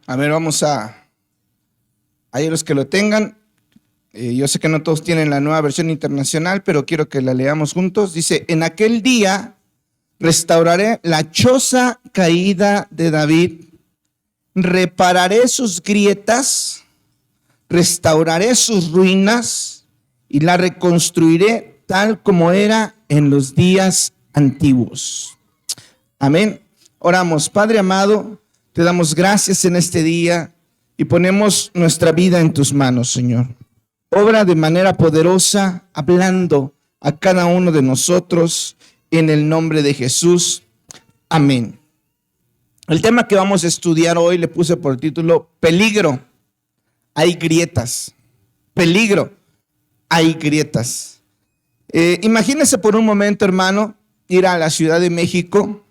A ver, ahí los que lo tengan. Yo sé que no todos tienen la nueva versión internacional, pero quiero que la leamos juntos. Dice, en aquel día restauraré la choza caída de David, repararé sus grietas, restauraré sus ruinas y la reconstruiré tal como era en los días antiguos. Amén. Oramos. Padre amado, te damos gracias en este día y ponemos nuestra vida en tus manos, Señor. Obra de manera poderosa, hablando a cada uno de nosotros en el nombre de Jesús. Amén. El tema que vamos a estudiar hoy le puse por título Peligro. Hay grietas. Peligro. Hay grietas. Imagínese por un momento, hermano, ir a la Ciudad de México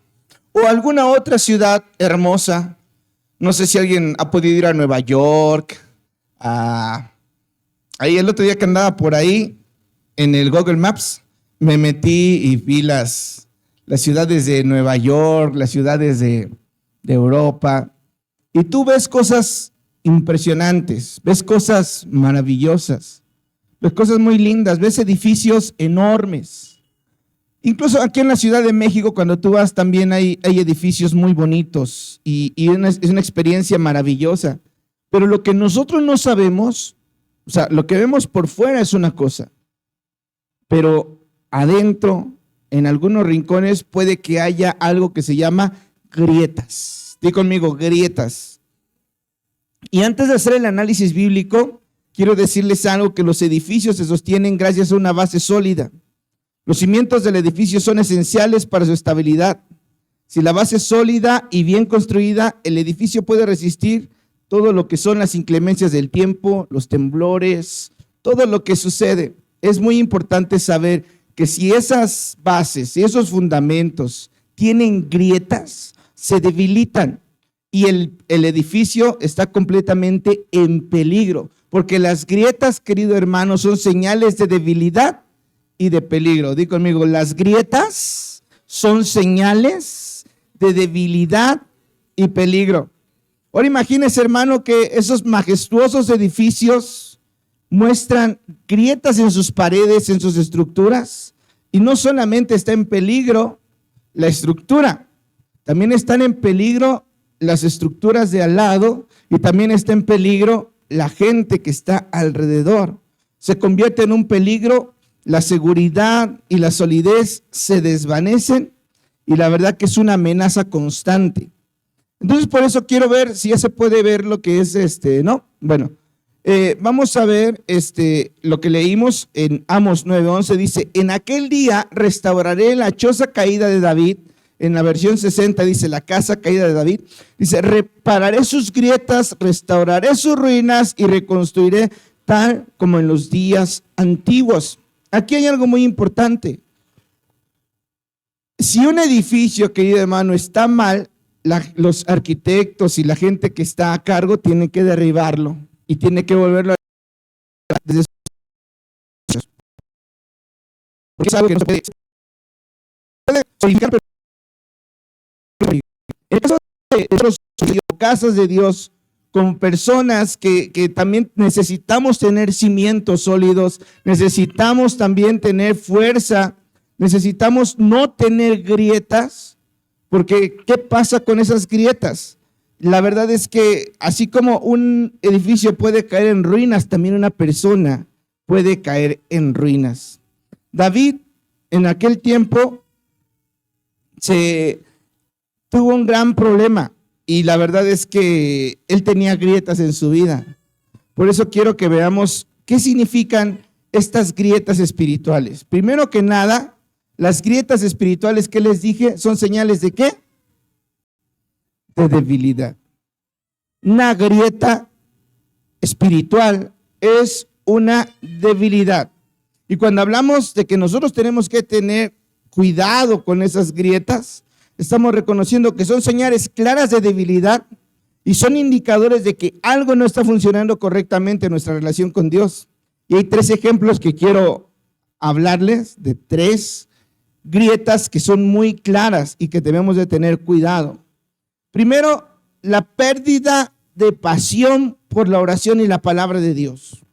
o alguna otra ciudad hermosa. No sé si alguien ha podido ir a Nueva York, Ahí el otro día que andaba por ahí en el Google Maps, me metí y vi las ciudades de Nueva York, las ciudades de Europa, y tú ves cosas impresionantes, ves cosas maravillosas, ves cosas muy lindas, ves edificios enormes. Incluso aquí en la Ciudad de México, cuando tú vas, también hay edificios muy bonitos y es una experiencia maravillosa. Pero lo que nosotros no sabemos, o sea, lo que vemos por fuera es una cosa, pero adentro, en algunos rincones, puede que haya algo que se llama grietas. Di conmigo, grietas. Y antes de hacer el análisis bíblico, quiero decirles algo, que los edificios se sostienen gracias a una base sólida. Los cimientos del edificio son esenciales para su estabilidad. Si la base es sólida y bien construida, el edificio puede resistir todo lo que son las inclemencias del tiempo, los temblores, todo lo que sucede. Es muy importante saber que si esas bases, si esos fundamentos tienen grietas, se debilitan y el edificio está completamente en peligro, porque las grietas, querido hermano, son señales de debilidad y de peligro. Di conmigo, las grietas son señales de debilidad y peligro. Ahora imagínese, hermano, que esos majestuosos edificios muestran grietas en sus paredes, en sus estructuras, y no solamente está en peligro la estructura, también están en peligro las estructuras de al lado y también está en peligro la gente que está alrededor. Se convierte en un peligro, la seguridad y la solidez se desvanecen y la verdad que es una amenaza constante. Entonces, por eso quiero ver si ya se puede ver lo que es ¿no? Bueno, vamos a ver lo que leímos en Amos 9:11. Dice, en aquel día restauraré la choza caída de David. En la versión 60 dice, la casa caída de David. Dice, repararé sus grietas, restauraré sus ruinas y reconstruiré tal como en los días antiguos. Aquí hay algo muy importante. Si un edificio, querido hermano, está mal, los arquitectos y la gente que está a cargo tienen que derribarlo y tiene que volverlo a desde sus, porque es algo que no se puede solidificar. En caso de los casas de Dios, con personas que también necesitamos tener cimientos sólidos, necesitamos también tener fuerza, necesitamos no tener grietas. Porque, ¿qué pasa con esas grietas? La verdad es que así como un edificio puede caer en ruinas, también una persona puede caer en ruinas. David, en aquel tiempo, tuvo un gran problema y la verdad es que él tenía grietas en su vida. Por eso quiero que veamos qué significan estas grietas espirituales. Primero que nada, las grietas espirituales que les dije son señales ¿de qué? De debilidad. Una grieta espiritual es una debilidad. Y cuando hablamos de que nosotros tenemos que tener cuidado con esas grietas, estamos reconociendo que son señales claras de debilidad y son indicadores de que algo no está funcionando correctamente en nuestra relación con Dios. Y hay 3 ejemplos que quiero hablarles de 3 grietas que son muy claras y que debemos de tener cuidado. Primero, la pérdida de pasión por la oración y la palabra de Dios.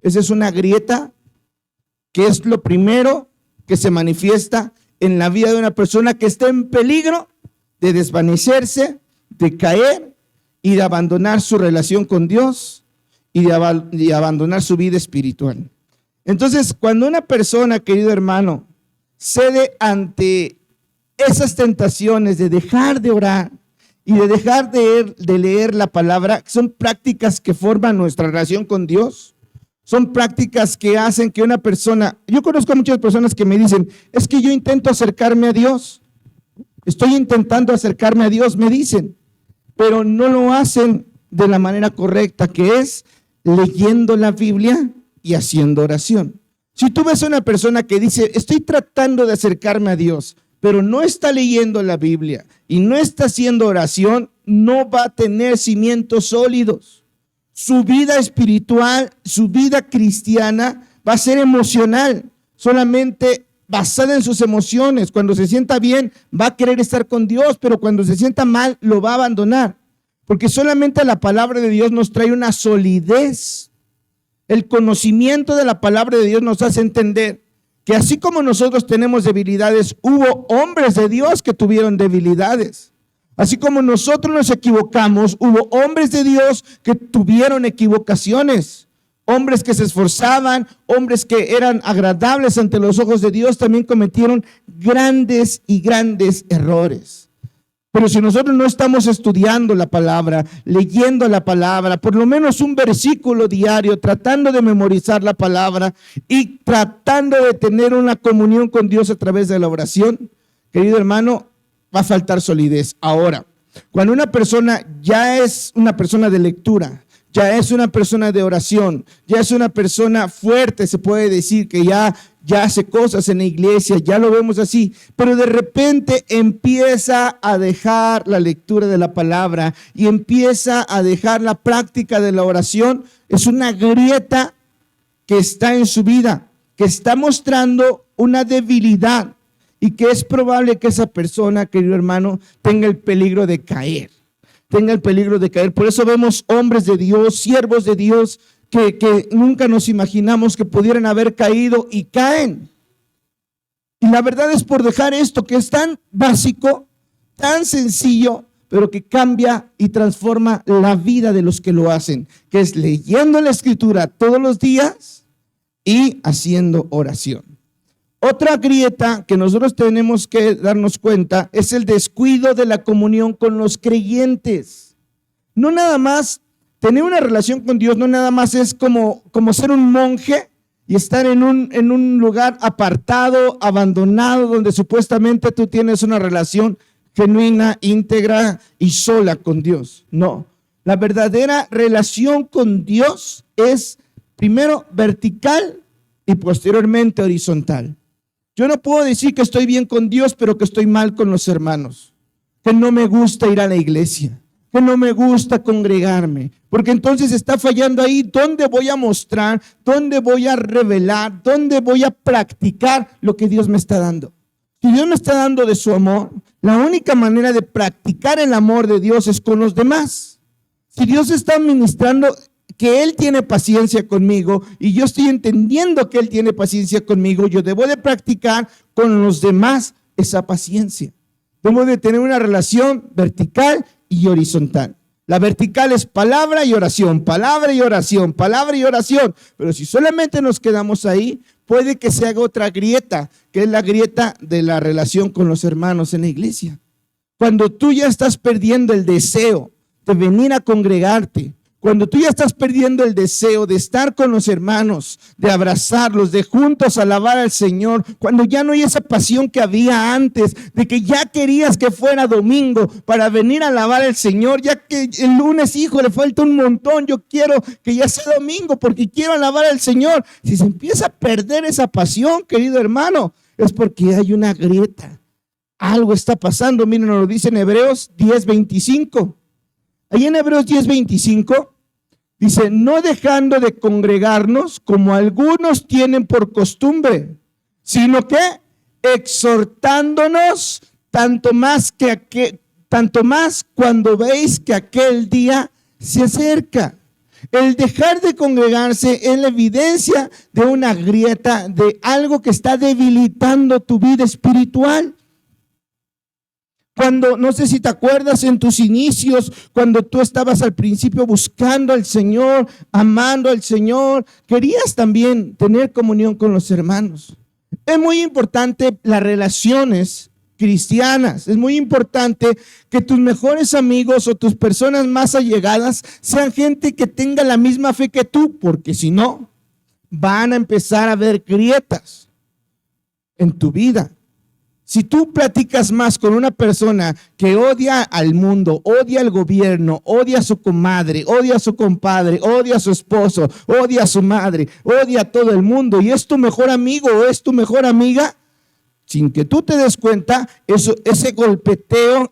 Esa es una grieta que es lo primero que se manifiesta en la vida de una persona que está en peligro de desvanecerse, de caer y de abandonar su relación con Dios y de abandonar su vida espiritual. Entonces, cuando una persona, querido hermano, cede ante esas tentaciones de dejar de orar y de dejar de leer la palabra, son prácticas que forman nuestra relación con Dios. Son prácticas que hacen que una persona, yo conozco a muchas personas que me dicen, es que yo intento acercarme a Dios, estoy intentando acercarme a Dios, me dicen, pero no lo hacen de la manera correcta, que es leyendo la Biblia y haciendo oración. Si tú ves a una persona que dice, estoy tratando de acercarme a Dios, pero no está leyendo la Biblia y no está haciendo oración, no va a tener cimientos sólidos. Su vida espiritual, su vida cristiana va a ser emocional, solamente basada en sus emociones. Cuando se sienta bien, va a querer estar con Dios, pero cuando se sienta mal, lo va a abandonar. Porque solamente la palabra de Dios nos trae una solidez. El conocimiento de la palabra de Dios nos hace entender que así como nosotros tenemos debilidades, hubo hombres de Dios que tuvieron debilidades. Así como nosotros nos equivocamos, hubo hombres de Dios que tuvieron equivocaciones. Hombres que se esforzaban, hombres que eran agradables ante los ojos de Dios, también cometieron grandes y grandes errores. Pero si nosotros no estamos estudiando la palabra, leyendo la palabra, por lo menos un versículo diario, tratando de memorizar la palabra y tratando de tener una comunión con Dios a través de la oración, querido hermano, va a faltar solidez. Ahora, cuando una persona ya es una persona de lectura, ya es una persona de oración, ya es una persona fuerte, se puede decir que ya hace cosas en la iglesia, ya lo vemos así, pero de repente empieza a dejar la lectura de la palabra y empieza a dejar la práctica de la oración, es una grieta que está en su vida, que está mostrando una debilidad y que es probable que esa persona, querido hermano, tenga el peligro de caer. Por eso vemos hombres de Dios, siervos de Dios, que nunca nos imaginamos que pudieran haber caído y caen. Y la verdad es por dejar esto que es tan básico, tan sencillo, pero que cambia y transforma la vida de los que lo hacen, que es leyendo la Escritura todos los días y haciendo oración. Otra grieta que nosotros tenemos que darnos cuenta es el descuido de la comunión con los creyentes. No nada más tener una relación con Dios, no nada más es como ser un monje y estar en un lugar apartado, abandonado, donde supuestamente tú tienes una relación genuina, íntegra y sola con Dios. No, la verdadera relación con Dios es primero vertical y posteriormente horizontal. Yo no puedo decir que estoy bien con Dios, pero que estoy mal con los hermanos, que no me gusta ir a la iglesia, que no me gusta congregarme, porque entonces está fallando ahí. ¿Dónde voy a mostrar? ¿Dónde voy a revelar? ¿Dónde voy a practicar lo que Dios me está dando? Si Dios me está dando de su amor, la única manera de practicar el amor de Dios es con los demás. Si Dios está ministrando que Él tiene paciencia conmigo y yo estoy entendiendo que Él tiene paciencia conmigo, yo debo de practicar con los demás esa paciencia. Debo de tener una relación vertical y horizontal. La vertical es palabra y oración, palabra y oración, palabra y oración. Pero si solamente nos quedamos ahí, puede que se haga otra grieta, que es la grieta de la relación con los hermanos en la iglesia. Cuando tú ya estás perdiendo el deseo de venir a congregarte, cuando tú ya estás perdiendo el deseo de estar con los hermanos, de abrazarlos, de juntos alabar al Señor, cuando ya no hay esa pasión que había antes, de que ya querías que fuera domingo para venir a alabar al Señor, ya que el lunes, hijo, le falta un montón, yo quiero que ya sea domingo porque quiero alabar al Señor. Si se empieza a perder esa pasión, querido hermano, es porque hay una grieta. Algo está pasando. Miren, nos lo dice en Hebreos 10:25. Ahí en Hebreos 10:25 dice: no dejando de congregarnos como algunos tienen por costumbre, sino que exhortándonos tanto más cuando veis que aquel día se acerca. El dejar de congregarse es la evidencia de una grieta, de algo que está debilitando tu vida espiritual. Cuando, no sé si te acuerdas en tus inicios, cuando tú estabas al principio buscando al Señor, amando al Señor, querías también tener comunión con los hermanos. Es muy importante las relaciones cristianas. Es muy importante que tus mejores amigos o tus personas más allegadas sean gente que tenga la misma fe que tú, porque si no, van a empezar a haber grietas en tu vida. Si tú platicas más con una persona que odia al mundo, odia al gobierno, odia a su comadre, odia a su compadre, odia a su esposo, odia a su madre, odia a todo el mundo y es tu mejor amigo o es tu mejor amiga, sin que tú te des cuenta, ese golpeteo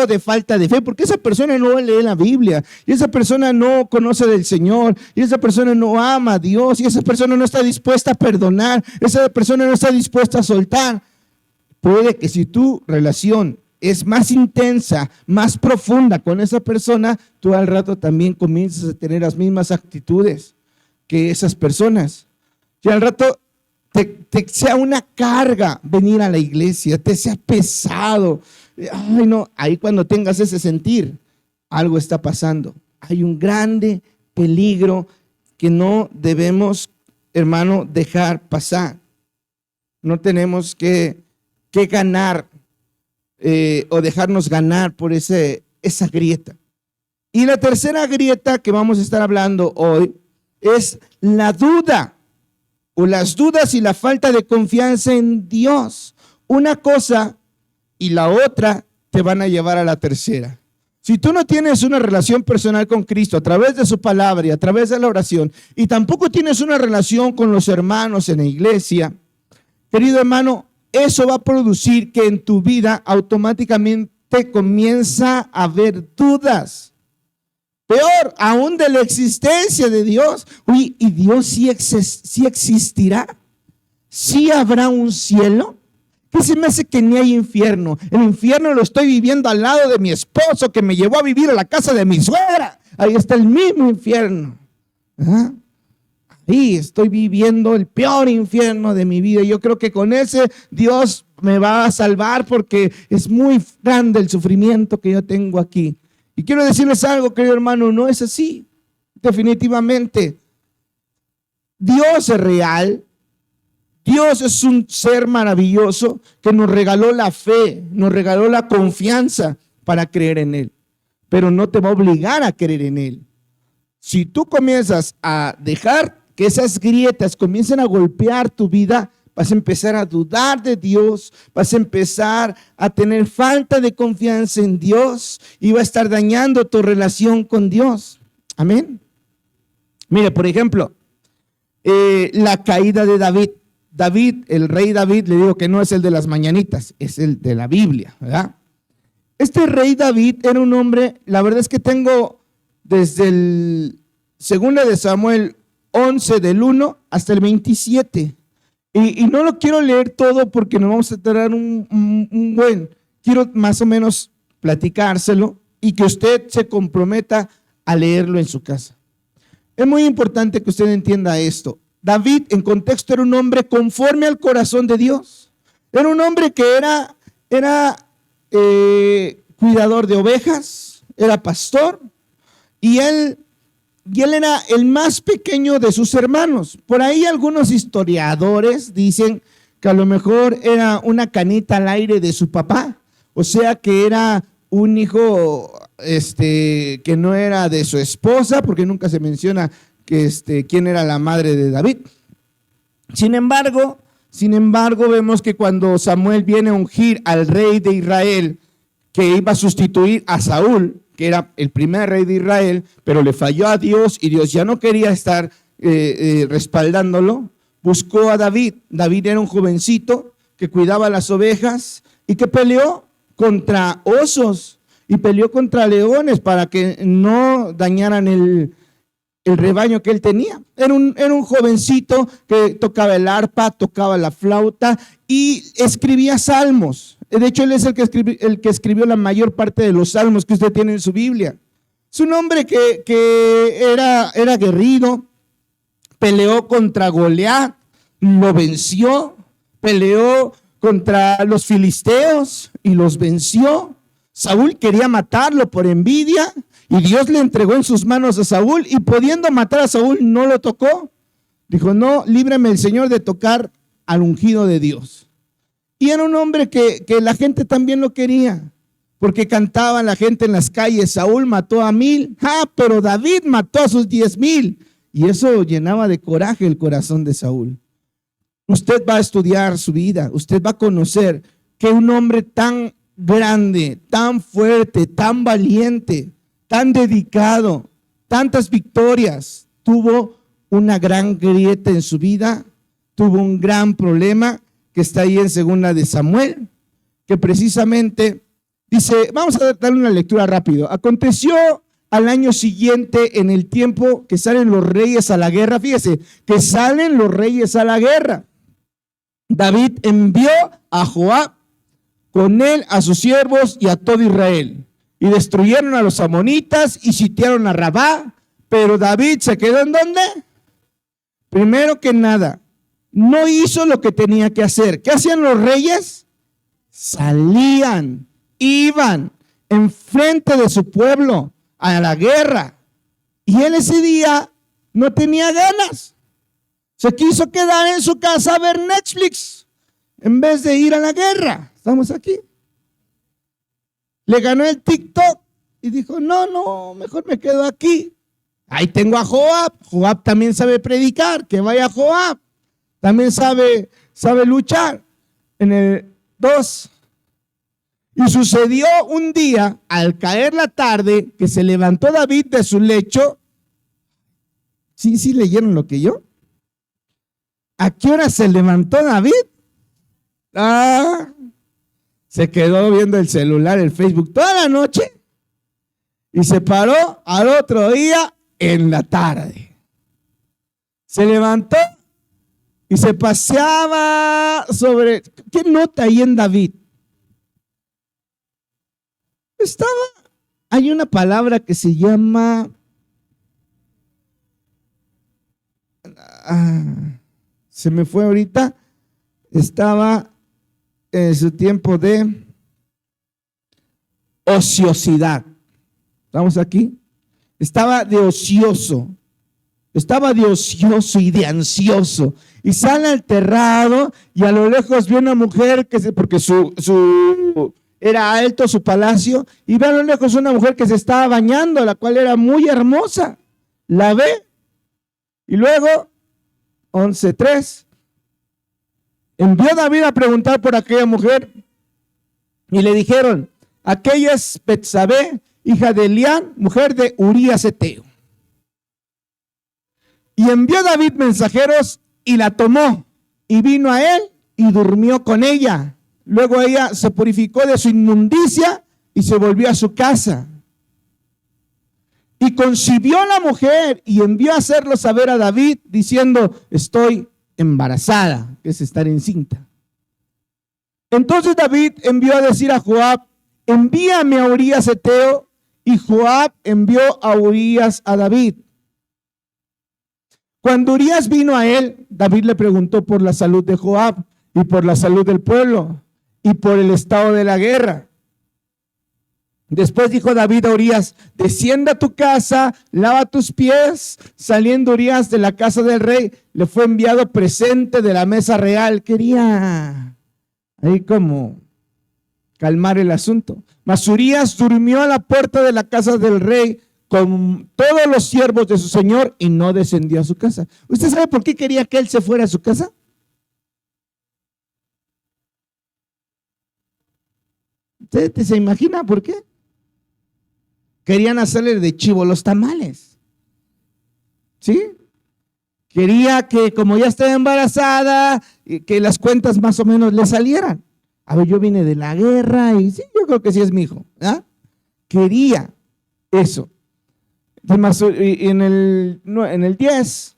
de falta de fe, porque esa persona no lee la Biblia, y esa persona no conoce del Señor, y esa persona no ama a Dios, y esa persona no está dispuesta a perdonar, esa persona no está dispuesta a soltar. Puede que si tu relación es más intensa, más profunda con esa persona, tú al rato también comienzas a tener las mismas actitudes que esas personas. Y al rato te sea una carga venir a la iglesia, te sea pesado. Ay, no, ahí cuando tengas ese sentir, algo está pasando. Hay un grande peligro que no debemos, hermano, dejar pasar. No tenemos que ganar o dejarnos ganar por esa grieta. Y la tercera grieta que vamos a estar hablando hoy es la duda o las dudas y la falta de confianza en Dios. Una cosa y la otra te van a llevar a la tercera. Si tú no tienes una relación personal con Cristo a través de su palabra y a través de la oración, y tampoco tienes una relación con los hermanos en la iglesia, querido hermano, eso va a producir que en tu vida automáticamente comienza a haber dudas. Peor aún de la existencia de Dios. Uy, ¿y Dios sí existirá? ¿Sí habrá un cielo? ¿Qué se me hace que ni hay infierno? El infierno lo estoy viviendo al lado de mi esposo que me llevó a vivir a la casa de mi suegra. Ahí está el mismo infierno. ¿Ah? Sí, estoy viviendo el peor infierno de mi vida. Yo creo que con ese Dios me va a salvar porque es muy grande el sufrimiento que yo tengo aquí. Y quiero decirles algo, querido hermano, no es así. Definitivamente. Dios es real. Dios es un ser maravilloso que nos regaló la fe, nos regaló la confianza para creer en Él. Pero no te va a obligar a creer en Él. Si tú comienzas a dejar que esas grietas comiencen a golpear tu vida, vas a empezar a dudar de Dios, vas a empezar a tener falta de confianza en Dios y va a estar dañando tu relación con Dios. Amén. Mire, por ejemplo, la caída de David. David, el rey David, le digo que no es el de las mañanitas, es el de la Biblia, ¿verdad? Este rey David era un hombre, la verdad es que tengo desde el 2 de Samuel 11 del 1 hasta el 27. Y no lo quiero leer todo porque nos vamos a tardar un buen. Quiero más o menos platicárselo y que usted se comprometa a leerlo en su casa. Es muy importante que usted entienda esto. David, en contexto, era un hombre conforme al corazón de Dios. Era un hombre que era cuidador de ovejas, era pastor, y él era el más pequeño de sus hermanos. Por ahí algunos historiadores dicen que a lo mejor era una canita al aire de su papá, o sea que era un hijo que no era de su esposa, porque nunca se menciona quién era la madre de David. Sin embargo, vemos que cuando Samuel viene a ungir al rey de Israel, que iba a sustituir a Saúl, que era el primer rey de Israel, pero le falló a Dios y Dios ya no quería estar respaldándolo, buscó a David. David era un jovencito que cuidaba las ovejas y que peleó contra osos y peleó contra leones para que no dañaran el rebaño que él tenía. Era un jovencito que tocaba el arpa, tocaba la flauta y escribía salmos. De hecho, él es el que escribió la mayor parte de los salmos que usted tiene en su Biblia. Es un hombre que era aguerrido, peleó contra Goliat, lo venció, peleó contra los filisteos y los venció. Saúl quería matarlo por envidia y Dios le entregó en sus manos a Saúl, y pudiendo matar a Saúl no lo tocó. Dijo: no, líbrame el Señor de tocar al ungido de Dios. Y era un hombre que la gente también lo quería, porque cantaba la gente en las calles: Saúl mató a 1000, pero David mató a sus 10,000. Y eso llenaba de coraje el corazón de Saúl. Usted va a estudiar su vida, usted va a conocer que un hombre tan grande, tan fuerte, tan valiente, tan dedicado, tantas victorias, tuvo una gran grieta en su vida, tuvo un gran problema que está ahí en Segunda de Samuel, que precisamente dice, vamos a darle una lectura rápido. Aconteció al año siguiente, en el tiempo que salen los reyes a la guerra, fíjese, que salen los reyes a la guerra. David envió a Joab, con él a sus siervos y a todo Israel, y destruyeron a los amonitas y sitiaron a Rabá. Pero David se quedó ¿en dónde? Primero que nada, no hizo lo que tenía que hacer. ¿Qué hacían los reyes? Salían, iban enfrente de su pueblo a la guerra, y él ese día no tenía ganas. Se quiso quedar en su casa a ver Netflix en vez de ir a la guerra. Estamos aquí. Le ganó el TikTok y dijo: no, mejor me quedo aquí. Ahí tengo a Joab. Joab también sabe predicar, que vaya Joab. También sabe luchar. En el 2. Y sucedió un día, al caer la tarde, que se levantó David de su lecho. ¿Sí leyeron lo que yo? ¿A qué hora se levantó David? Se quedó viendo el celular, el Facebook, toda la noche, y se paró al otro día en la tarde. Se levantó y se paseaba sobre... ¿Qué nota ahí en David? Hay una palabra que se llama... se me fue ahorita. Estaba en su tiempo de ociosidad. ¿Estamos aquí? Estaba de ocioso y de ansioso. Y sale al terrado y a lo lejos ve una mujer porque era alto su palacio, y ve a lo lejos una mujer que se estaba bañando, la cual era muy hermosa. La ve y luego 11:3. Envió David a preguntar por aquella mujer, y le dijeron: aquella es Betsabé, hija de Elián, mujer de Urías Eteo. Y envió David mensajeros y la tomó, y vino a él y durmió con ella. Luego ella se purificó de su inmundicia y se volvió a su casa. Y concibió la mujer y envió a hacerlo saber a David, diciendo: estoy embarazada, que es estar encinta. Entonces David envió a decir a Joab: envíame a Urías Eteo. Y Joab envió a Urías a David. Cuando Urías vino a él, David le preguntó por la salud de Joab y por la salud del pueblo y por el estado de la guerra. Después dijo David a Urías: descienda a tu casa, lava tus pies. Saliendo Urías de la casa del rey, le fue enviado presente de la mesa real. Quería ahí como calmar el asunto. Mas Urías durmió a la puerta de la casa del rey con todos los siervos de su señor y no descendió a su casa. ¿Usted sabe por qué quería que él se fuera a su casa? ¿Usted se imagina por qué? Querían hacerle de chivo los tamales. ¿Sí? Quería que, como ya estaba embarazada, que las cuentas más o menos le salieran. A ver, yo vine de la guerra y sí, yo creo que sí es mi hijo. Quería eso. En el 10,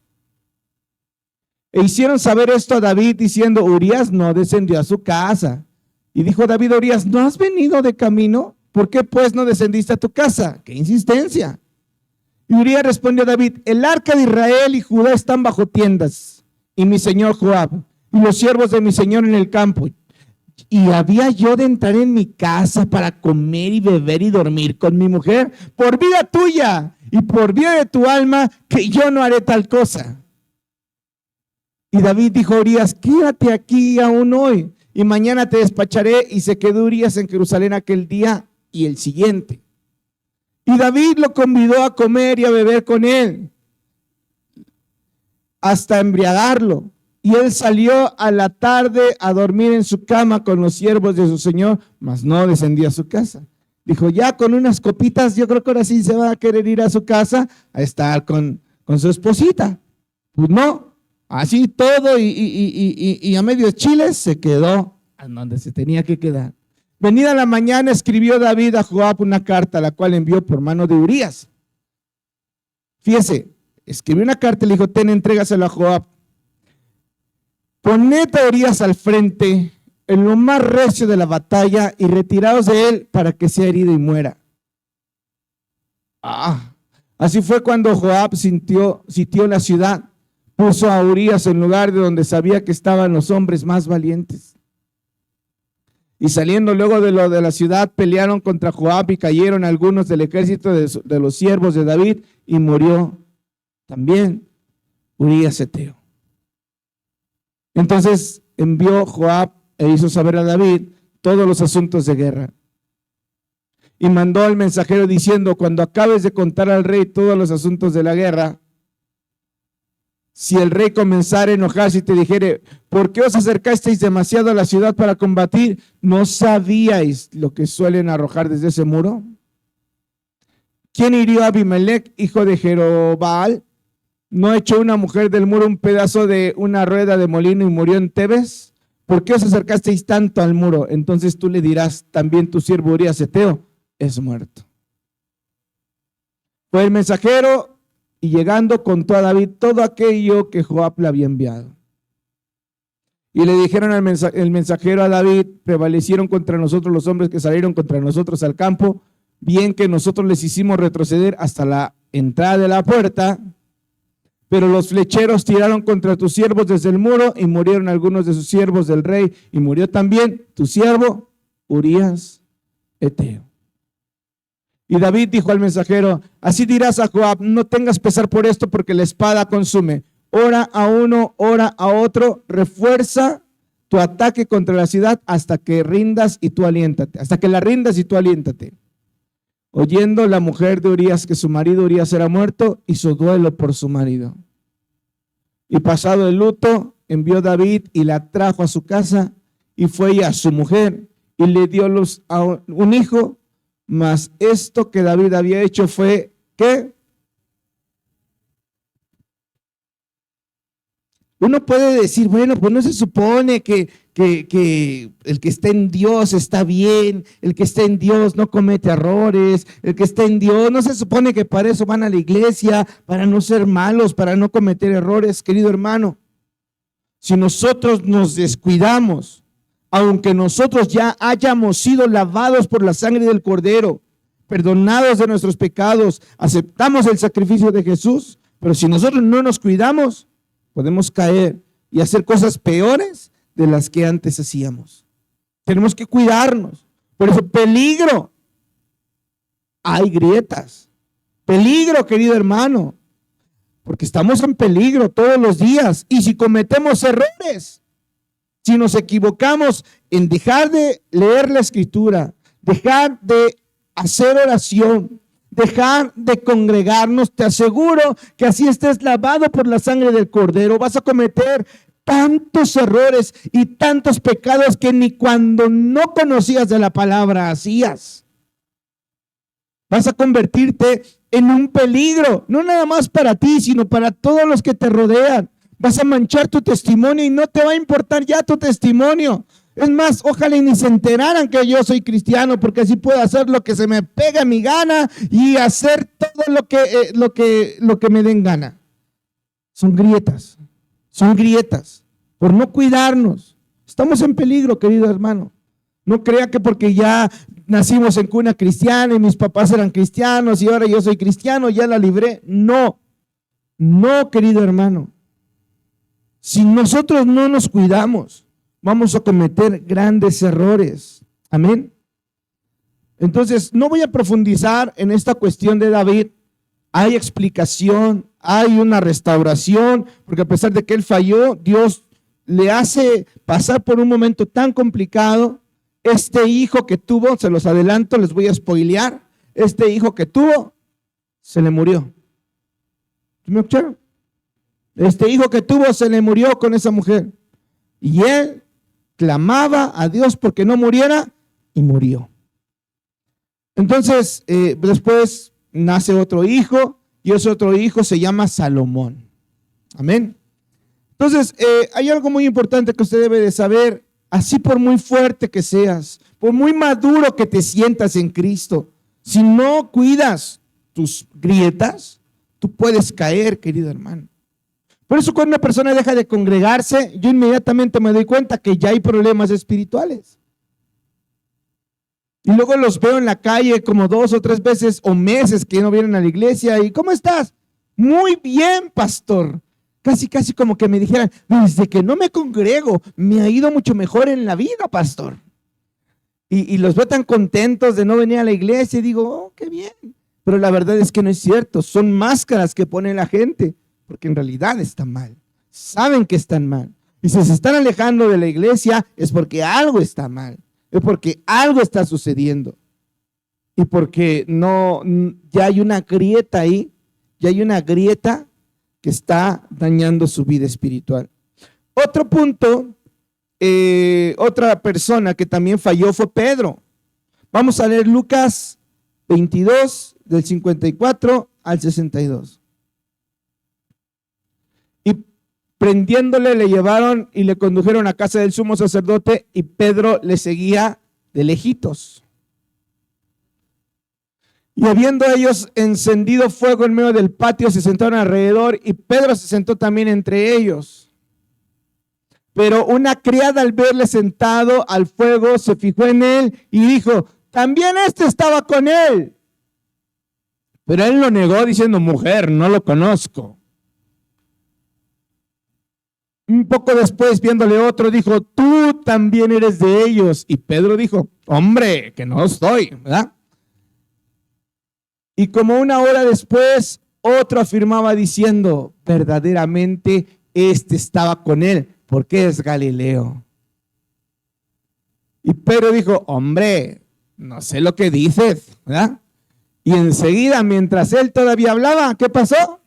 e hicieron saber esto a David diciendo: Urías no descendió a su casa. Y dijo David a Urías: ¿no has venido de camino? ¿Por qué pues no descendiste a tu casa? ¡Qué insistencia! Y Urías respondió a David: el arca de Israel y Judá están bajo tiendas, y mi señor Joab, y los siervos de mi señor en el campo. ¿Y había yo de entrar en mi casa para comer y beber y dormir con mi mujer? Por vida tuya y por vida de tu alma, que yo no haré tal cosa. Y David dijo a Urías: quédate aquí aún hoy, y mañana te despacharé. Y se quedó Urías en Jerusalén aquel día y el siguiente. Y David lo convidó a comer y a beber con él, hasta embriagarlo. Y él salió a la tarde a dormir en su cama con los siervos de su señor, mas no descendió a su casa. Dijo: ya con unas copitas, yo creo que ahora sí se va a querer ir a su casa a estar con su esposita. Pues no, así todo y a medios chiles se quedó a donde se tenía que quedar. Venida la mañana, escribió David a Joab una carta, la cual envió por mano de Urías. Fíjese, escribió una carta y le dijo: ten, entrégaselo a Joab. Poned a Urías al frente en lo más recio de la batalla y retiraos de él para que sea herido y muera. Así fue cuando Joab sitió la ciudad. Puso a Urías en lugar de donde sabía que estaban los hombres más valientes. Y saliendo luego de lo de la ciudad, pelearon contra Joab y cayeron algunos del ejército de los siervos de David, y murió también Urías Eteo. Entonces envió Joab e hizo saber a David todos los asuntos de guerra. Y mandó al mensajero diciendo: cuando acabes de contar al rey todos los asuntos de la guerra, si el rey comenzara a enojarse y te dijere: ¿por qué os acercasteis demasiado a la ciudad para combatir? ¿No sabíais lo que suelen arrojar desde ese muro? ¿Quién hirió a Abimelech, hijo de Jerobbaal? ¿No echó una mujer del muro un pedazo de una rueda de molino y murió en Tebes? ¿Por qué os acercasteis tanto al muro? Entonces tú le dirás: también tu siervo Urías Eteo es muerto. Fue el mensajero, y llegando contó a David todo aquello que Joab le había enviado. Y le dijeron el mensajero a David: prevalecieron contra nosotros los hombres que salieron contra nosotros al campo, bien que nosotros les hicimos retroceder hasta la entrada de la puerta, pero los flecheros tiraron contra tus siervos desde el muro, y murieron algunos de sus siervos del rey, y murió también tu siervo Urías Eteo. Y David dijo al mensajero: así dirás a Joab: no tengas pesar por esto, porque la espada consume. Ora a uno, ora a otro, refuerza tu ataque contra la ciudad hasta que rindas y tú aliéntate. Hasta que la rindas y tú aliéntate. Oyendo la mujer de Urías que su marido Urías era muerto, hizo duelo por su marido. Y pasado el luto, envió David y la trajo a su casa, y fue ella a su mujer, y le dio a un hijo. Mas esto que David había hecho fue, ¿qué? Uno puede decir: bueno, pues no se supone que el que está en Dios está bien, el que está en Dios no comete errores, el que está en Dios no se supone que para eso van a la iglesia, para no ser malos, para no cometer errores. Querido hermano, si nosotros nos descuidamos, aunque nosotros ya hayamos sido lavados por la sangre del Cordero, perdonados de nuestros pecados, aceptamos el sacrificio de Jesús, pero si nosotros no nos cuidamos, podemos caer y hacer cosas peores de las que antes hacíamos. Tenemos que cuidarnos. Por eso, peligro. Hay grietas. Peligro, querido hermano, porque estamos en peligro todos los días. Y si cometemos errores, si nos equivocamos en dejar de leer la Escritura, dejar de hacer oración, dejar de congregarnos, te aseguro que así estés lavado por la sangre del Cordero, vas a cometer tantos errores y tantos pecados que ni cuando no conocías de la palabra hacías. Vas a convertirte en un peligro, no nada más para ti, sino para todos los que te rodean. Vas a manchar tu testimonio y no te va a importar ya tu testimonio. Es más, ojalá y ni se enteraran que yo soy cristiano, porque así puedo hacer lo que se me pega mi gana y hacer todo lo que me den gana. Son grietas por no cuidarnos. Estamos en peligro, querido hermano. No crea que porque ya nacimos en cuna cristiana y mis papás eran cristianos y ahora yo soy cristiano, ya la libré. No, no, querido hermano. Si nosotros no nos cuidamos, vamos a cometer grandes errores. Amén. Entonces, no voy a profundizar en esta cuestión de David. Hay explicación, hay una restauración, porque a pesar de que él falló, Dios le hace pasar por un momento tan complicado. Este hijo que tuvo, se los adelanto, les voy a spoilear, este hijo que tuvo, se le murió. ¿Me escucharon? Este hijo que tuvo se le murió con esa mujer. Y él clamaba a Dios porque no muriera y murió. Entonces, después nace otro hijo y ese otro hijo se llama Salomón. Amén. Entonces, hay algo muy importante que usted debe de saber. Así por muy fuerte que seas, por muy maduro que te sientas en Cristo, si no cuidas tus grietas, tú puedes caer, querido hermano. Por eso cuando una persona deja de congregarse, yo inmediatamente me doy cuenta que ya hay problemas espirituales. Y luego los veo en la calle como 2 o 3 veces o meses que no vienen a la iglesia. ¿Y cómo estás? Muy bien, pastor. Casi como que me dijeran, desde que no me congrego, me ha ido mucho mejor en la vida, pastor. Y los veo tan contentos de no venir a la iglesia y digo, oh, qué bien. Pero la verdad es que no es cierto, son máscaras que pone la gente, porque en realidad están mal, saben que están mal. Y si se están alejando de la iglesia es porque algo está mal, es porque algo está sucediendo. Y porque ya hay una grieta ahí, ya hay una grieta que está dañando su vida espiritual. Otro punto, otra persona que también falló fue Pedro. Vamos a leer Lucas 22, del 54 al 62. Y prendiéndole le llevaron y le condujeron a casa del sumo sacerdote y Pedro le seguía de lejitos. Y habiendo ellos encendido fuego en medio del patio, se sentaron alrededor y Pedro se sentó también entre ellos. Pero una criada al verle sentado al fuego se fijó en él y dijo, también este estaba con él. Pero él lo negó diciendo, mujer, no lo conozco. Un poco después, viéndole otro, dijo, tú también eres de ellos. Y Pedro dijo, hombre, que no estoy, ¿verdad? Y como 1 hora después, otro afirmaba diciendo, verdaderamente este estaba con él, porque es Galileo. Y Pedro dijo, hombre, no sé lo que dices, ¿verdad? Y enseguida, mientras él todavía hablaba, ¿qué pasó?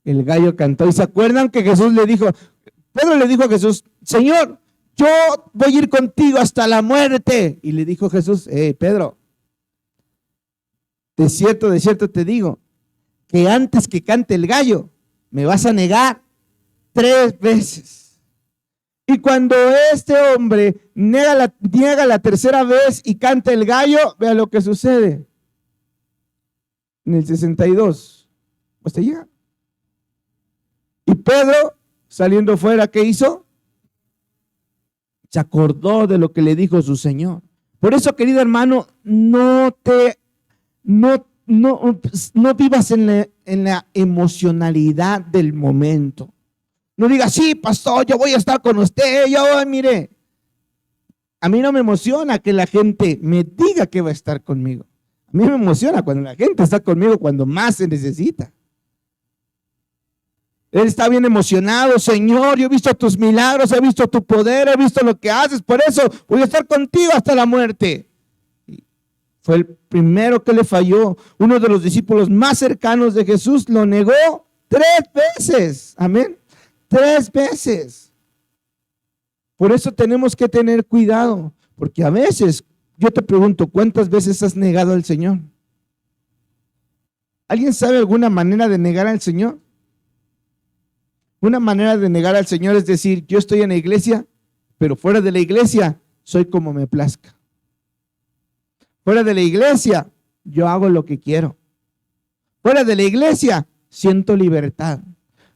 El gallo cantó. ¿Y se acuerdan que Jesús le dijo, Pedro le dijo a Jesús, Señor, yo voy a ir contigo hasta la muerte? Y le dijo Jesús, Pedro, de cierto te digo, que antes que cante el gallo, me vas a negar 3 veces. Y cuando este hombre niega la tercera vez y canta el gallo, vea lo que sucede. En el 62, pues te llega. Y Pedro, saliendo fuera, ¿qué hizo? Se acordó de lo que le dijo su Señor. Por eso, querido hermano, no vivas en la emocionalidad del momento. No digas, sí, pastor, yo voy a estar con usted. Mire, a mí no me emociona que la gente me diga que va a estar conmigo. A mí me emociona cuando la gente está conmigo cuando más se necesita. Él está bien emocionado, Señor, yo he visto tus milagros, he visto tu poder, he visto lo que haces, por eso voy a estar contigo hasta la muerte. Fue el primero que le falló. Uno de los discípulos más cercanos de Jesús lo negó 3 veces. Amén. 3 veces. Por eso tenemos que tener cuidado, porque a veces, yo te pregunto, ¿cuántas veces has negado al Señor? ¿Alguien sabe alguna manera de negar al Señor? Una manera de negar al Señor es decir, yo estoy en la iglesia, pero fuera de la iglesia soy como me plazca. Fuera de la iglesia, yo hago lo que quiero. Fuera de la iglesia, siento libertad.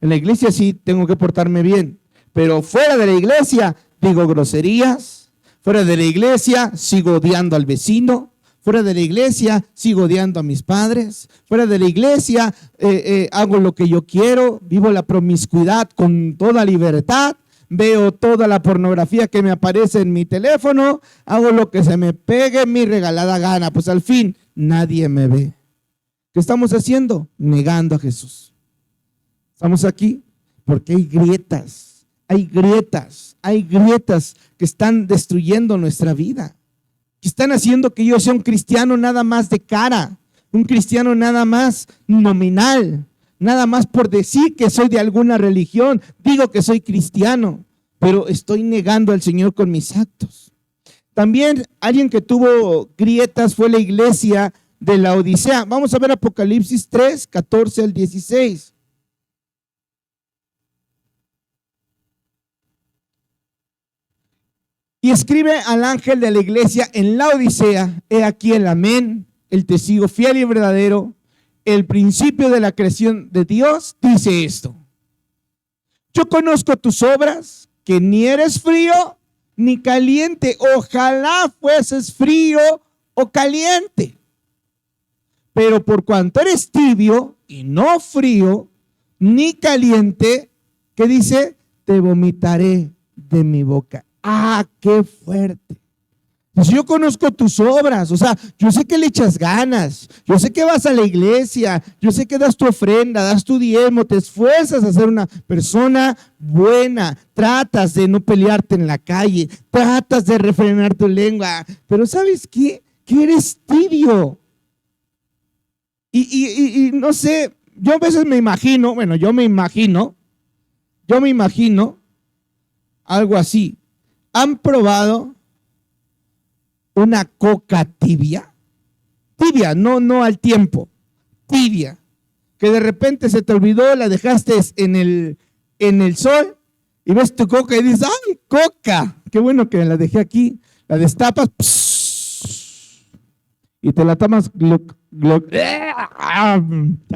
En la iglesia sí tengo que portarme bien, pero fuera de la iglesia digo groserías. Fuera de la iglesia sigo odiando al vecino. Fuera de la iglesia sigo odiando a mis padres. Fuera de la iglesia hago lo que yo quiero. Vivo la promiscuidad con toda libertad. Veo toda la pornografía que me aparece en mi teléfono. Hago lo que se me pegue en mi regalada gana. Pues al fin nadie me ve. ¿Qué estamos haciendo? Negando a Jesús. Estamos aquí porque hay grietas. Hay grietas que están destruyendo nuestra vida, que están haciendo que yo sea un cristiano nada más de cara, un cristiano nada más nominal, nada más por decir que soy de alguna religión, digo que soy cristiano, pero estoy negando al Señor con mis actos. También alguien que tuvo grietas fue la iglesia de la Odisea. Vamos a ver Apocalipsis 3, 14 al 16. Y escribe al ángel de la iglesia en la Odisea: he aquí el amén, el testigo fiel y verdadero, el principio de la creación de Dios, dice esto: yo conozco tus obras, que ni eres frío ni caliente. Ojalá fueses frío o caliente. Pero por cuanto eres tibio y no frío ni caliente, ¿qué dice? Te vomitaré de mi boca. ¡Ah, qué fuerte! Pues yo conozco tus obras, o sea, yo sé que le echas ganas, yo sé que vas a la iglesia, yo sé que das tu ofrenda, das tu diezmo, te esfuerzas a ser una persona buena, tratas de no pelearte en la calle, tratas de refrenar tu lengua, pero ¿sabes qué? Que eres tibio. Y no sé, yo a veces me imagino, yo me imagino algo así. ¿Han probado una coca tibia? Tibia, no al tiempo, tibia. Que de repente se te olvidó, la dejaste en el sol y ves tu coca y dices: ¡ay, coca! Qué bueno que la dejé aquí. La destapas y te la tomas, está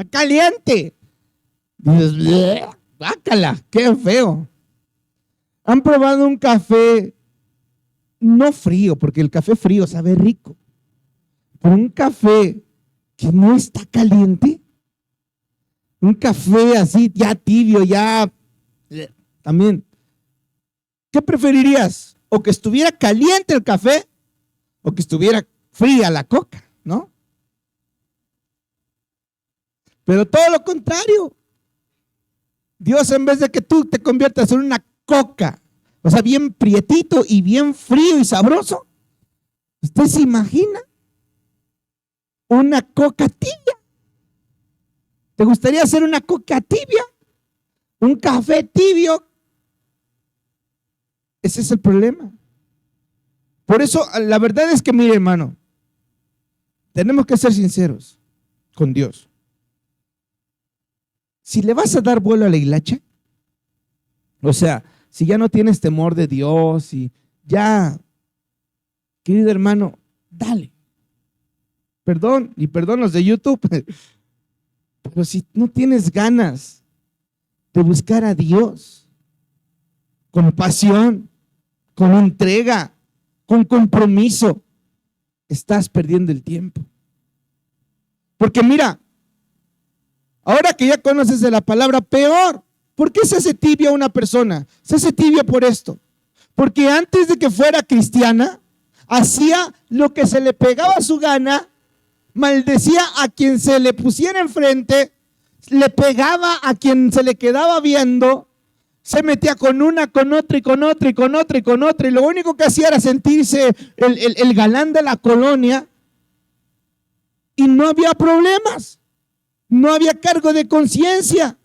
caliente. Dices: ¡bácala! ¡Qué feo! ¿Han probado un café no frío? Porque el café frío sabe rico. Pero un café que no está caliente, un café así ya tibio, ya también. ¿Qué preferirías? ¿O que estuviera caliente el café o que estuviera fría la coca? ¿No? Pero todo lo contrario. Dios, en vez de que tú te conviertas en una coca, o sea, bien prietito y bien frío y sabroso, ¿usted se imagina una coca tibia? ¿Te gustaría hacer una coca tibia? ¿Un café tibio? Ese es el problema. Por eso, la verdad es que, mire, hermano, tenemos que ser sinceros con Dios. Si le vas a dar vuelo a la hilacha, o sea, si ya no tienes temor de Dios y ya, querido hermano, dale. Perdón, y perdón los de YouTube, pero si no tienes ganas de buscar a Dios con pasión, con entrega, con compromiso, estás perdiendo el tiempo. Porque mira, ahora que ya conoces de la palabra, peor. ¿Por qué se hace tibia una persona? Se hace tibia por esto. Porque antes de que fuera cristiana, hacía lo que se le pegaba a su gana, maldecía a quien se le pusiera enfrente, le pegaba a quien se le quedaba viendo, se metía con una, con otra y con otra y con otra y con otra, y lo único que hacía era sentirse el galán de la colonia, y no había problemas, no había cargo de conciencia.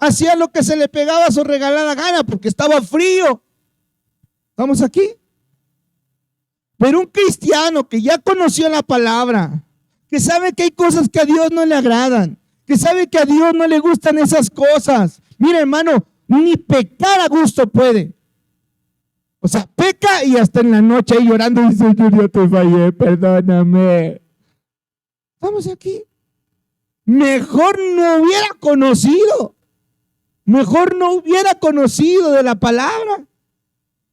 Hacía lo que se le pegaba a su regalada gana porque estaba frío. ¿Estamos aquí? Pero un cristiano que ya conoció la palabra, que sabe que hay cosas que a Dios no le agradan, que sabe que a Dios no le gustan esas cosas. Mira, hermano, ni pecar a gusto puede. O sea, peca y hasta en la noche ahí llorando y dice: yo te fallé, perdóname. Estamos aquí. Mejor no hubiera conocido. Mejor no hubiera conocido de la palabra.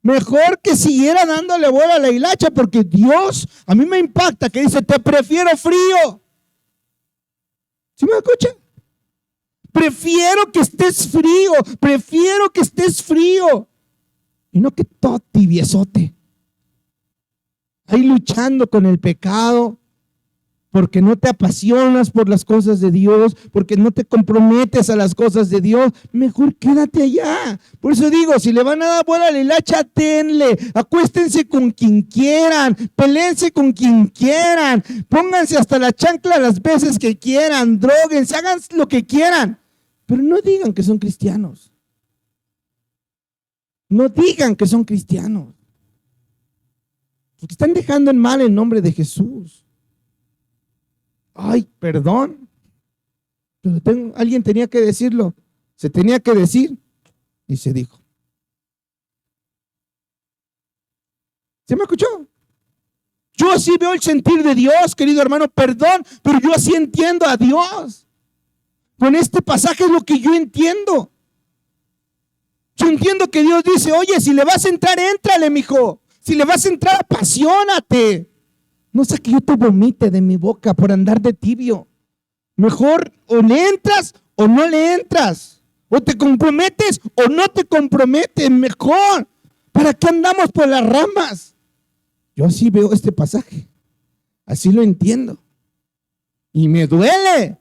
Mejor que siguiera dándole vuelo a la hilacha, porque Dios, a mí me impacta que dice, te prefiero frío. ¿Sí me escucha? Prefiero que estés frío, prefiero que estés frío. Y no que todo tibiezote. Ahí luchando con el pecado, porque no te apasionas por las cosas de Dios, porque no te comprometes a las cosas de Dios. Mejor quédate allá. Por eso digo, si le van a dar bola a la hilacha, tenle. Acuéstense con quien quieran, peleense con quien quieran, pónganse hasta la chancla las veces que quieran, dróguense, hagan lo que quieran, pero no digan que son cristianos. No digan que son cristianos, porque están dejando en mal el nombre de Jesús. Ay, perdón, pero alguien tenía que decirlo, se tenía que decir y se dijo. ¿Se me escuchó? Yo así veo el sentir de Dios, querido hermano, perdón, pero yo así entiendo a Dios. Con este pasaje es lo que yo entiendo. Yo entiendo que Dios dice, oye, si le vas a entrar, éntrale, mijo. Si le vas a entrar, apasionate. No sea que yo te vomite de mi boca por andar de tibio. Mejor o le entras o no le entras. O te comprometes o no te comprometes. Mejor. ¿Para qué andamos por las ramas? Yo así veo este pasaje. Así lo entiendo. Y me duele,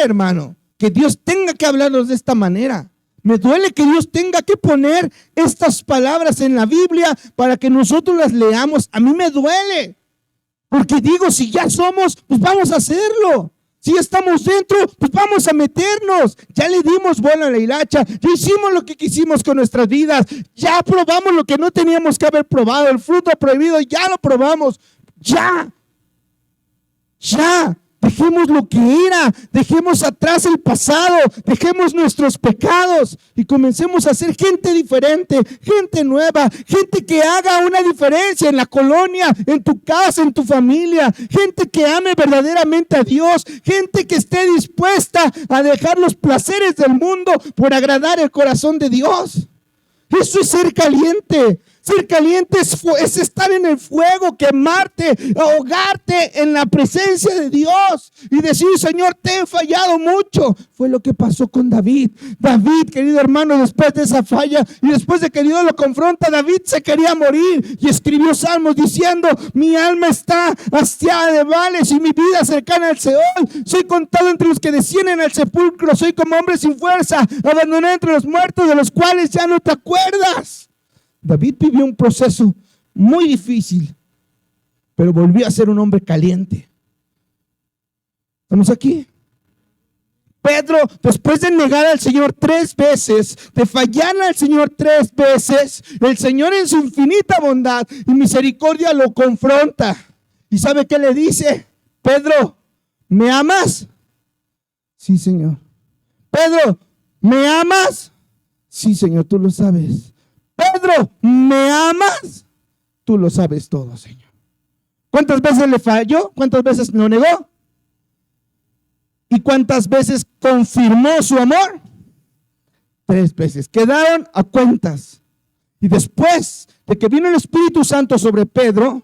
hermano, que Dios tenga que hablarnos de esta manera. Me duele que Dios tenga que poner estas palabras en la Biblia para que nosotros las leamos. A mí me duele. Porque digo, si ya somos, pues vamos a hacerlo. Si ya estamos dentro, pues vamos a meternos. Ya le dimos bola a la hilacha. Ya hicimos lo que quisimos con nuestras vidas. Ya probamos lo que no teníamos que haber probado. El fruto prohibido, ya lo probamos. Ya. Dejemos lo que era, dejemos atrás el pasado, dejemos nuestros pecados y comencemos a ser gente diferente, gente nueva, gente que haga una diferencia en la colonia, en tu casa, en tu familia, gente que ame verdaderamente a Dios, gente que esté dispuesta a dejar los placeres del mundo por agradar el corazón de Dios. Eso es ser caliente. Ser caliente es estar en el fuego, quemarte, ahogarte en la presencia de Dios y decir, Señor, te he fallado mucho. Fue lo que pasó con David. David, querido hermano, después de esa falla y después de que Dios lo confronta, David se quería morir y escribió salmos diciendo, mi alma está hastiada de vales y mi vida cercana al Seol. Soy contado entre los que descienden al sepulcro, soy como hombre sin fuerza, abandonado entre los muertos de los cuales ya no te acuerdas. David vivió un proceso muy difícil, pero volvió a ser un hombre caliente. ¿Estamos aquí? Pedro, después de negar al Señor 3 veces, de fallarle al Señor 3 veces, el Señor en su infinita bondad y misericordia lo confronta. ¿Y sabe qué le dice? Pedro, ¿me amas? Sí, Señor. Pedro, ¿me amas? Sí, Señor, tú lo sabes. Pedro, ¿me amas? Tú lo sabes todo, Señor. ¿Cuántas veces le falló? ¿Cuántas veces lo negó? ¿Y cuántas veces confirmó su amor? 3 veces. Quedaron a cuentas. Y después de que vino el Espíritu Santo sobre Pedro,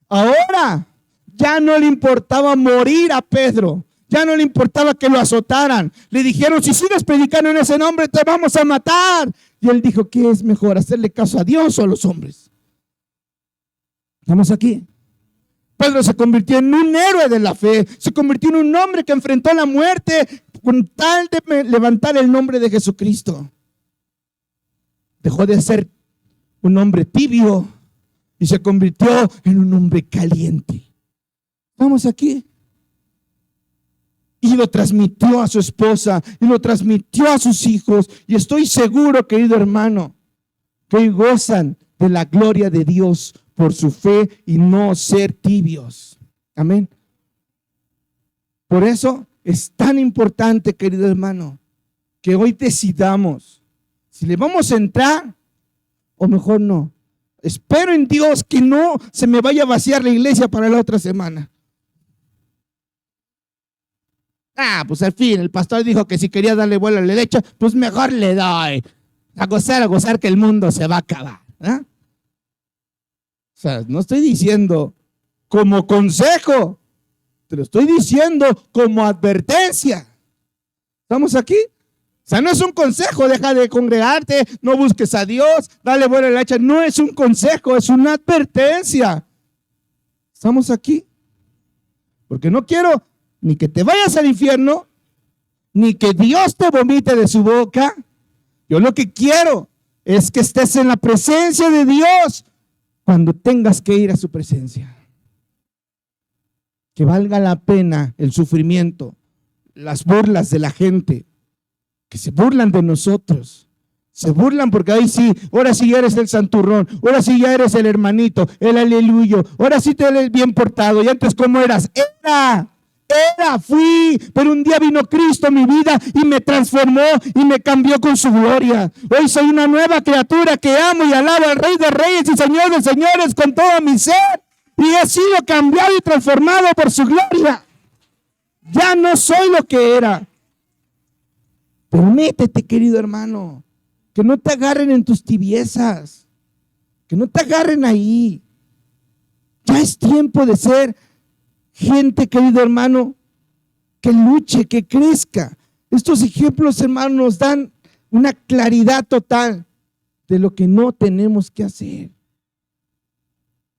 ahora ya no le importaba morir a Pedro. Ya no le importaba que lo azotaran. Le dijeron, si sigues predicando en ese nombre, te vamos a matar. Y él dijo, ¿qué es mejor? ¿Hacerle caso a Dios o a los hombres? ¿Estamos aquí? Pedro se convirtió en un héroe de la fe. Se convirtió en un hombre que enfrentó la muerte con tal de levantar el nombre de Jesucristo. Dejó de ser un hombre tibio y se convirtió en un hombre caliente. ¿Estamos aquí? Y lo transmitió a su esposa y lo transmitió a sus hijos. Y estoy seguro, querido hermano, que hoy gozan de la gloria de Dios por su fe y no ser tibios. Amén. Por eso es tan importante, querido hermano, que hoy decidamos si le vamos a entrar o mejor no. Espero en Dios que no se me vaya a vaciar la iglesia para la otra semana. Pues al fin, el pastor dijo que si quería darle vuelo a la leche, pues mejor le doy. A gozar que el mundo se va a acabar. ¿Ah? O sea, no estoy diciendo como consejo, te lo estoy diciendo como advertencia. ¿Estamos aquí? O sea, no es un consejo, deja de congregarte, no busques a Dios, dale vuelo a la hacha. No es un consejo, es una advertencia. ¿Estamos aquí? Porque no quiero ni que te vayas al infierno, ni que Dios te vomite de su boca. Yo lo que quiero es que estés en la presencia de Dios cuando tengas que ir a su presencia. Que valga la pena el sufrimiento, las burlas de la gente, que se burlan de nosotros. Se burlan porque ahí sí, ahora sí ya eres el santurrón, ahora sí ya eres el hermanito, el aleluyo, ahora sí te eres bien portado. Y antes, ¿cómo eras? Fui, pero un día vino Cristo a mi vida y me transformó y me cambió con su gloria. Hoy soy una nueva criatura que amo y alabo al Rey de Reyes y Señor de Señores con todo mi ser, y he sido cambiado y transformado por su gloria. Ya no soy lo que era. Permítete, querido hermano, que no te agarren en tus tibiezas, que no te agarren ahí. Ya es tiempo de ser gente, querido hermano, que luche, que crezca. Estos ejemplos, hermanos, nos dan una claridad total de lo que no tenemos que hacer.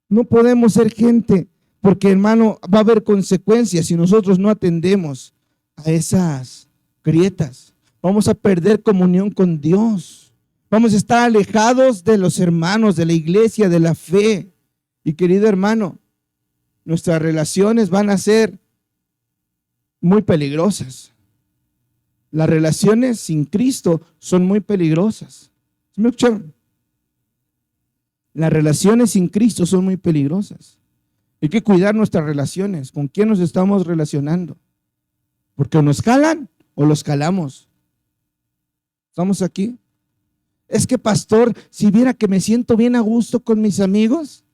No podemos ser gente, porque, hermano, va a haber consecuencias si nosotros no atendemos a esas grietas. Vamos a perder comunión con Dios. Vamos a estar alejados de los hermanos, de la iglesia, de la fe. Y, querido hermano, nuestras relaciones van a ser muy peligrosas. Las relaciones sin Cristo son muy peligrosas. ¿Me escucharon? Las relaciones sin Cristo son muy peligrosas. Hay que cuidar nuestras relaciones. ¿Con quién nos estamos relacionando? Porque o nos jalan o los calamos. ¿Estamos aquí? Es que, pastor, si viera que me siento bien a gusto con mis amigos,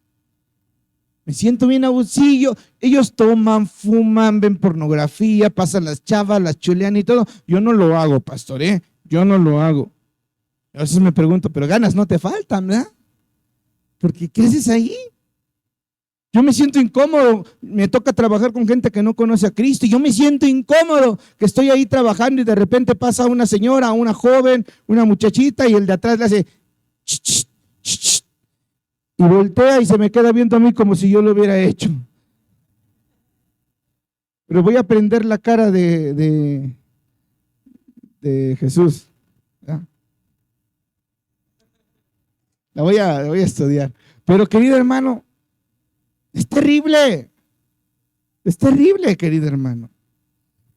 me siento bien a gusto. Sí, ellos toman, fuman, ven pornografía, pasan las chavas, las chulean y todo. Yo no lo hago, pastor, yo no lo hago. A veces me pregunto, pero ganas no te faltan, ¿verdad? Porque ¿qué haces ahí? Yo me siento incómodo, me toca trabajar con gente que no conoce a Cristo y yo me siento incómodo que estoy ahí trabajando y de repente pasa una señora, una joven, una muchachita y el de atrás le hace ch, ch, ch, ch, y voltea y se me queda viendo a mí como si yo lo hubiera hecho. Pero voy a aprender la cara de Jesús. ¿Ya? La voy a estudiar. Pero, querido hermano, es terrible, querido hermano.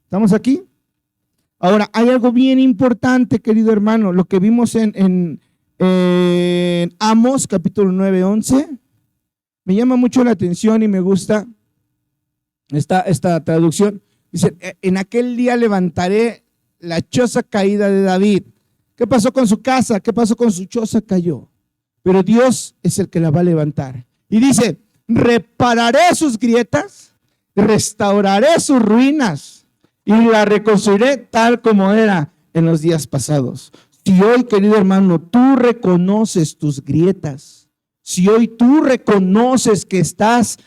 ¿Estamos aquí? Ahora, hay algo bien importante, querido hermano, lo que vimos en Amos, capítulo 9, 11. Me llama mucho la atención y me gusta esta traducción. Dice, en aquel día levantaré la choza caída de David. ¿Qué pasó con su casa? ¿Qué pasó con su choza? Cayó. Pero Dios es el que la va a levantar. Y dice, repararé sus grietas, restauraré sus ruinas y la reconstruiré tal como era en los días pasados. Si hoy, querido hermano, tú reconoces tus grietas, si hoy tú reconoces que estás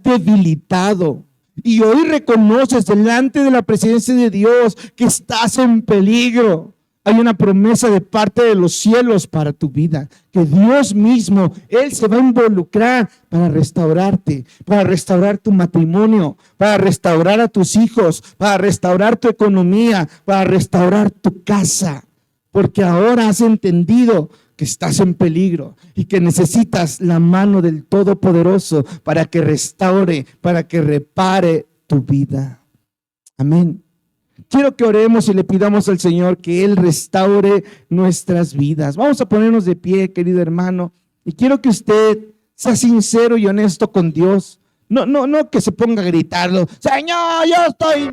debilitado y hoy reconoces delante de la presencia de Dios que estás en peligro, hay una promesa de parte de los cielos para tu vida, que Dios mismo, Él se va a involucrar para restaurarte, para restaurar tu matrimonio, para restaurar a tus hijos, para restaurar tu economía, para restaurar tu casa, porque ahora has entendido que estás en peligro y que necesitas la mano del Todopoderoso para que restaure, para que repare tu vida. Amén. Quiero que oremos y le pidamos al Señor que Él restaure nuestras vidas. Vamos a ponernos de pie, querido hermano, y quiero que usted sea sincero y honesto con Dios. No que se ponga a gritarlo, Señor, yo estoy